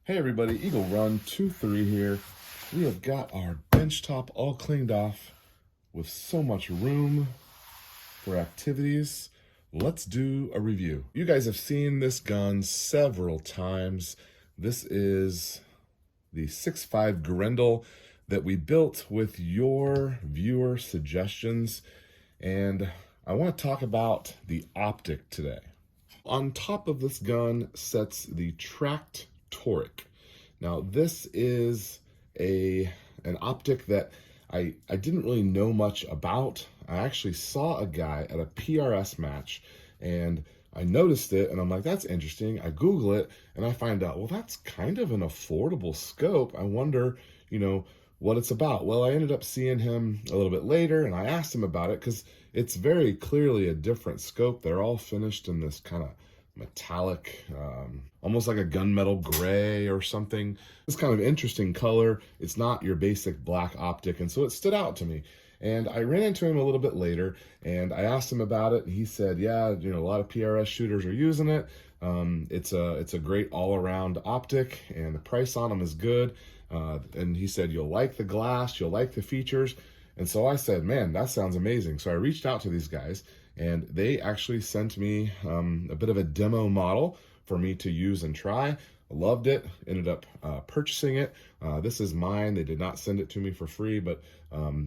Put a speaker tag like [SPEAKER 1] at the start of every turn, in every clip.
[SPEAKER 1] Hey everybody, Eagle Run 23 here. We have got our bench top all cleaned off with so much room for activities. Let's do a review. You guys have seen this gun several times. This is the 6.5 Grendel that we built with your viewer suggestions, and I want to talk about the Optic today. On top of this gun sits the Tract Toric. Now this is an optic that I didn't really know much about. I actually saw a guy at a PRS match and I noticed it and I'm like, that's interesting. I Google it and I find out, well, that's kind of an affordable scope. I wonder, what it's about. Well, I ended up seeing him a little bit later and I asked him about it because it's very clearly a different scope. They're all finished in this kind of metallic, almost like a gunmetal gray or something. It's kind of interesting color. It's not your basic black optic, and so it stood out to me. And I ran into him a little bit later, and I asked him about it, and he said, yeah, a lot of PRS shooters are using it. It's a great all-around optic, and the price on them is good. And he said, you'll like the glass, you'll like the features. And so I said, man, that sounds amazing. So I reached out to these guys, and they actually sent me a bit of a demo model for me to use and try. I loved it, ended up purchasing it. This is mine. They did not send it to me for free, but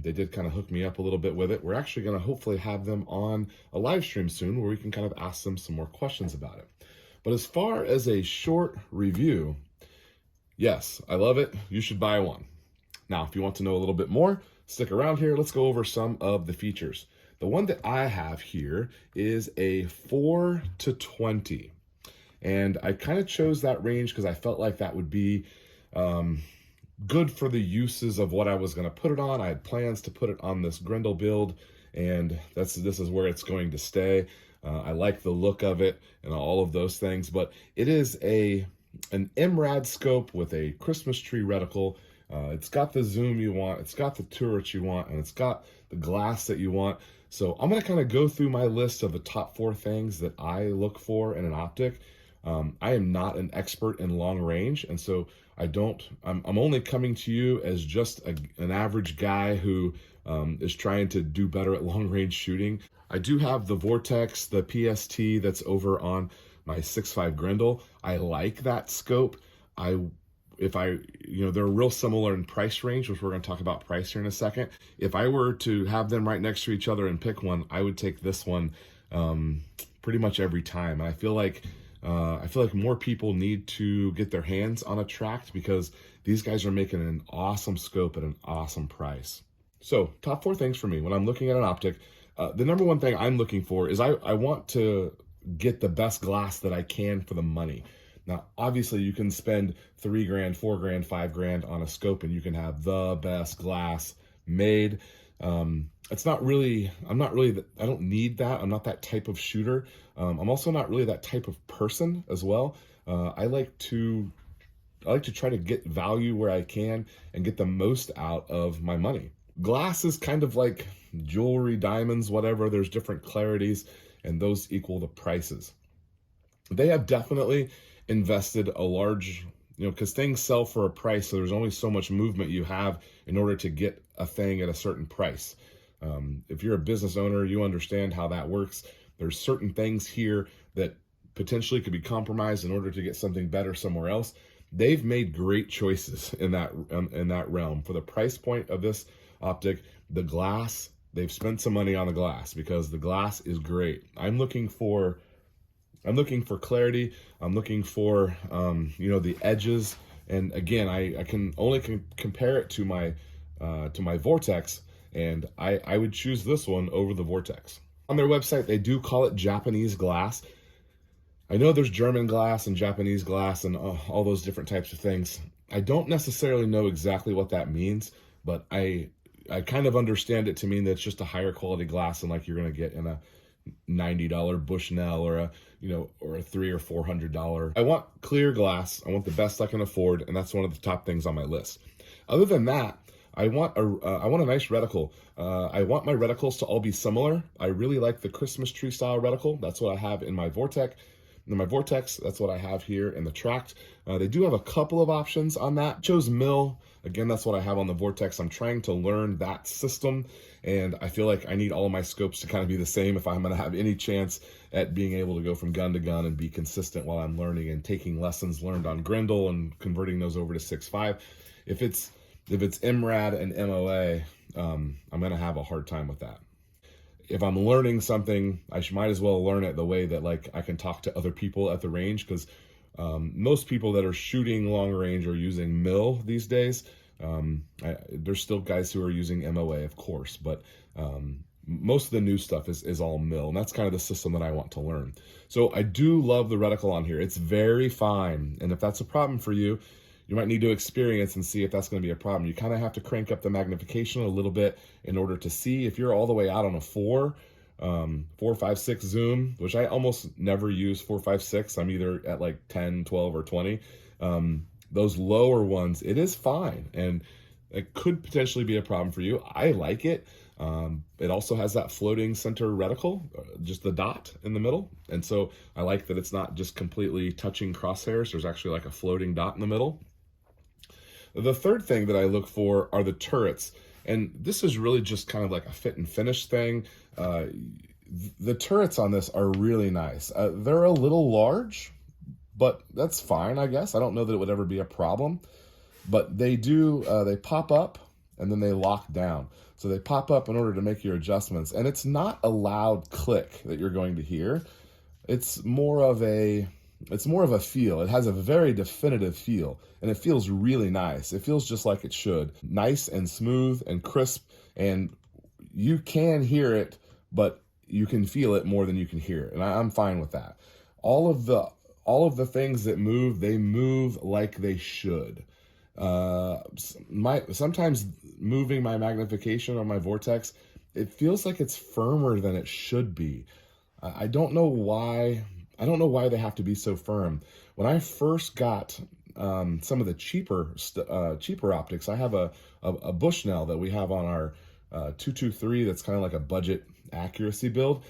[SPEAKER 1] they did kind of hook me up a little bit with it. We're actually going to hopefully have them on a live stream soon where we can kind of ask them some more questions about it. But as far as a short review, yes, I love it. You should buy one. Now, if you want to know a little bit more, stick around here. Let's go over some of the features. The one that I have here is a 4 to 20. And I kind of chose that range because I felt like that would be good for the uses of what I was going to put it on. I had plans to put it on this Grendel build, and this is where it's going to stay. I like the look of it and all of those things, but it is an mrad scope with a Christmas tree reticle. It's got the zoom you want, it's got the turret you want, and it's got the glass that you want. So I'm going to kind of go through my list of the top 4 things that I look for in an optic. I am not an expert in long range, and so I'm only coming to you as just an average guy who is trying to do better at long range shooting. I do have the Vortex, the PST that's over on my 6.5 Grendel. I like that scope. They're real similar in price range, which we're going to talk about price here in a second. If I were to have them right next to each other and pick one, I would take this one pretty much every time. And I feel like more people need to get their hands on a Tract because these guys are making an awesome scope at an awesome price. So top 4 things for me when I'm looking at an optic. The number one thing I'm looking for is I want to get the best glass that I can for the money. Now, obviously you can spend $3 grand, $4 grand, $5 grand on a scope and you can have the best glass made. I don't need that. I'm not that type of shooter. I'm also not really that type of person as well. I like to try to get value where I can and get the most out of my money. Glass is kind of like jewelry, diamonds, whatever. There's different clarities and those equal the prices. They have definitely invested a large, because things sell for a price, so there's only so much movement you have in order to get a thing at a certain price. If you're a business owner, you understand how that works. There's certain things here that potentially could be compromised in order to get something better somewhere else. They've made great choices in that realm. For the price point of this optic, the glass, they've spent some money on the glass because the glass is great. I'm looking for clarity. I'm looking for, the edges. And again, I can only compare it to my Vortex, and I would choose this one over the Vortex. On their website, they do call it Japanese glass. I know there's German glass and Japanese glass and all those different types of things. I don't necessarily know exactly what that means, but I kind of understand it to mean that it's just a higher quality glass than like you're going to get in a $90 Bushnell or a $300 or $400. I want clear glass. I want the best I can afford, and that's one of the top things on my list. Other than that, I want a nice reticle. I want my reticles to all be similar. I really like the Christmas tree style reticle. That's what I have in my Vortex. In my Vortex, that's what I have here in the Tract. They do have a couple of options on that. Chose mill. Again, that's what I have on the Vortex. I'm trying to learn that system, and I feel like I need all of my scopes to kind of be the same if I'm going to have any chance at being able to go from gun to gun and be consistent while I'm learning and taking lessons learned on Grendel and converting those over to 6.5. If it's mrad and MOA, I'm going to have a hard time with that. If I'm learning something, I might as well learn it the way that like I can talk to other people at the range, because most people that are shooting long range are using mill these days. There's still guys who are using MOA, of course, but most of the new stuff is all mill, and that's kind of the system that I want to learn. So I do love the reticle on here. It's very fine, and if that's a problem for you, you might need to experience and see if that's going to be a problem. You kind of have to crank up the magnification a little bit in order to see. If you're all the way out on a 4, 5, 6 zoom, which I almost never use 4, 5, 6. I'm either at like 10, 12, or 20. Those lower ones, it is fine, and it could potentially be a problem for you. I like it. It also has that floating center reticle, just the dot in the middle. And so I like that it's not just completely touching crosshairs. There's actually like a floating dot in the middle. The third thing that I look for are the turrets. And this is really just kind of like a fit and finish thing. The turrets on this are really nice. They're a little large, but that's fine, I guess. I don't know that it would ever be a problem. But they do, they pop up and then they lock down. So they pop up in order to make your adjustments. And it's not a loud click that you're going to hear. It's more of a feel. It has a very definitive feel, and it feels really nice. It feels just like it should. Nice and smooth and crisp, and you can hear it, but you can feel it more than you can hear it. And I'm fine with that. All of the things that move, they move like they should. Sometimes moving my magnification on my Vortex, it feels like it's firmer than it should be. I don't know why. I don't know why they have to be so firm. When I first got some of the cheaper optics, I have a Bushnell that we have on our 223 that's kind of like a budget accuracy build.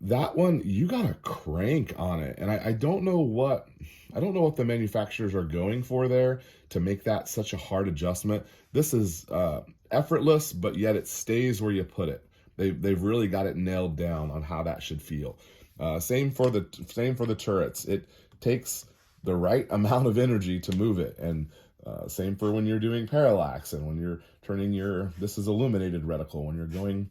[SPEAKER 1] That one, you gotta crank on it, and I don't know what the manufacturers are going for there to make that such a hard adjustment. This is effortless, but yet it stays where you put it. They've really got it nailed down on how that should feel. Same for the turrets. It takes the right amount of energy to move it, and same for when you're doing parallax and when you're turning this is illuminated reticle. When you're going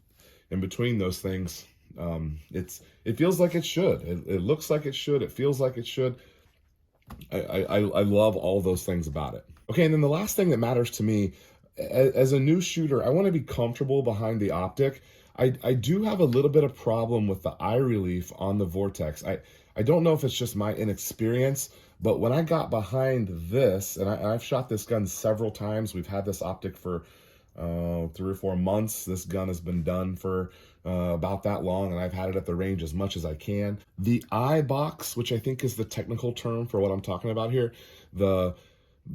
[SPEAKER 1] in between those things, it feels like it should. It looks like it should. It feels like it should. I love all those things about it. Okay, and then the last thing that matters to me as a new shooter, I want to be comfortable behind the optic. I do have a little bit of problem with the eye relief on the Vortex. I don't know if it's just my inexperience, but when I got behind this, and I've shot this gun several times. We've had this optic for 3 or 4 months. This gun has been done for about that long, and I've had it at the range as much as I can. The eye box, which I think is the technical term for what I'm talking about here, the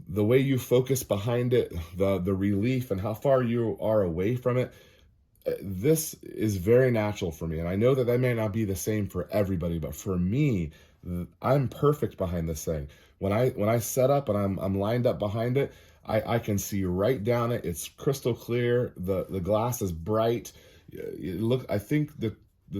[SPEAKER 1] way you focus behind it, the relief and how far you are away from it, this is very natural for me. And I know that may not be the same for everybody, but for me, I'm perfect behind this thing. When I set up and I'm lined up behind it, I can see right down it. It's crystal clear. The glass is bright. I think the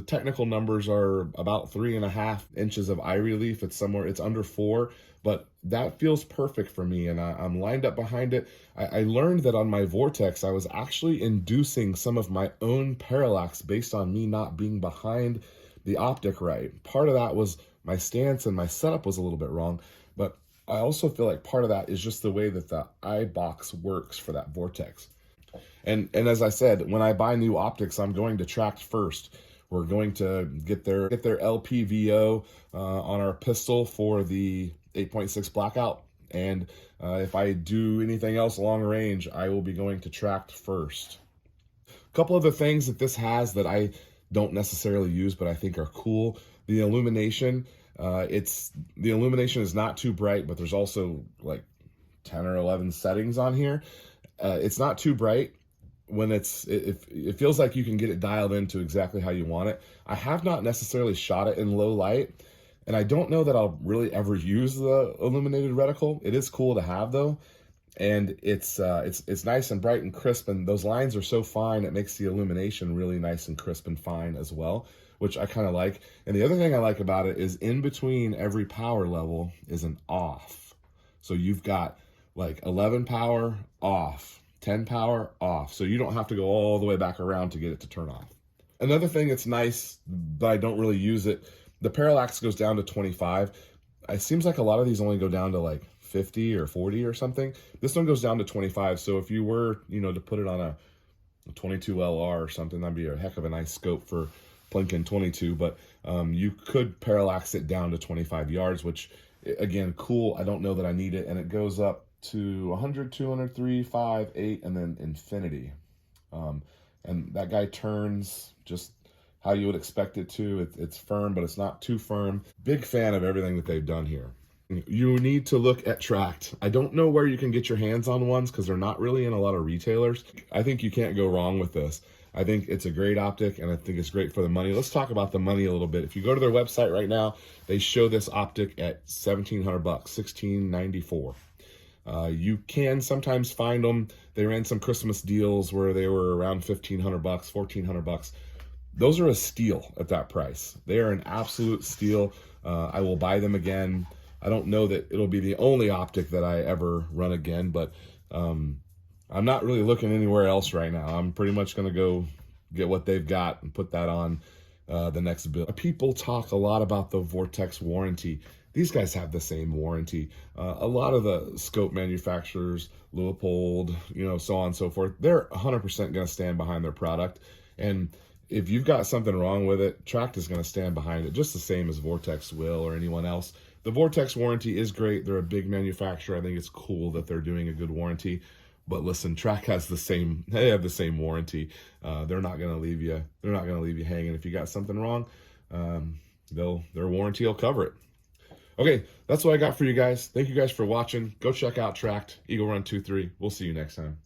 [SPEAKER 1] technical numbers are about 3.5 inches of eye relief. It's under 4, but that feels perfect for me, and I'm lined up behind it. I learned that on my Vortex, I was actually inducing some of my own parallax based on me not being behind the optic right. Part of that was my stance and my setup was a little bit wrong, but I also feel like part of that is just the way that the eye box works for that Vortex. And as I said, when I buy new optics, I'm going to Tract first. We're going to get their LPVO on our pistol for the 8.6 blackout. And if I do anything else long range, I will be going to Tract first. A couple other things that this has that I don't necessarily use, but I think are cool. The illumination. The illumination is not too bright, but there's also like 10 or 11 settings on here. It's not too bright. When it feels like you can get it dialed into exactly how you want it. I have not necessarily shot it in low light, And I don't know that I'll really ever use the illuminated reticle. It is cool to have though. And it's nice and bright and crisp, and those lines are so fine, it makes the illumination really nice and crisp and fine as well, which I kind of like. And the other thing I like about it is in between every power level is an off. So you've got like 11 power, off, 10 power, off. So you don't have to go all the way back around to get it to turn off. Another thing that's nice, but I don't really use it, the parallax goes down to 25. It seems like a lot of these only go down to like 50 or 40 or something. This one goes down to 25. So if you were, to put it on a 22 LR or something, that'd be a heck of a nice scope for Plinkin 22. But you could parallax it down to 25 yards, which again, cool. I don't know that I need it. And it goes up to 100, 200, 3, 5, 8, and then infinity. And that guy turns just how you would expect it to. It's firm, but it's not too firm. Big fan of everything that they've done here. You need to look at Tract. I don't know where you can get your hands on ones because they're not really in a lot of retailers. I think you can't go wrong with this. I think it's a great optic, and I think it's great for the money. Let's talk about the money a little bit. If you go to their website right now, they show this optic at $1,700, $1,694. You can sometimes find them. They ran some Christmas deals where they were around $1,500, $1,400. Those are a steal at that price. They are an absolute steal. I will buy them again. I don't know that it'll be the only optic that I ever run again, but I'm not really looking anywhere else right now. I'm pretty much going to go get what they've got and put that on the next build. People talk a lot about the Vortex warranty. These guys have the same warranty. A lot of the scope manufacturers, Leupold, so on and so forth, they're 100% going to stand behind their product. And if you've got something wrong with it, Tract is going to stand behind it just the same as Vortex will or anyone else. The Vortex warranty is great. They're a big manufacturer. I think it's cool that they're doing a good warranty. But listen, Tract has they have the same warranty. They're not going to leave you. They're not going to leave you hanging. If you got something wrong, their warranty will cover it. Okay, that's what I got for you guys. Thank you guys for watching. Go check out Tract, Eagle Run 23. We'll see you next time.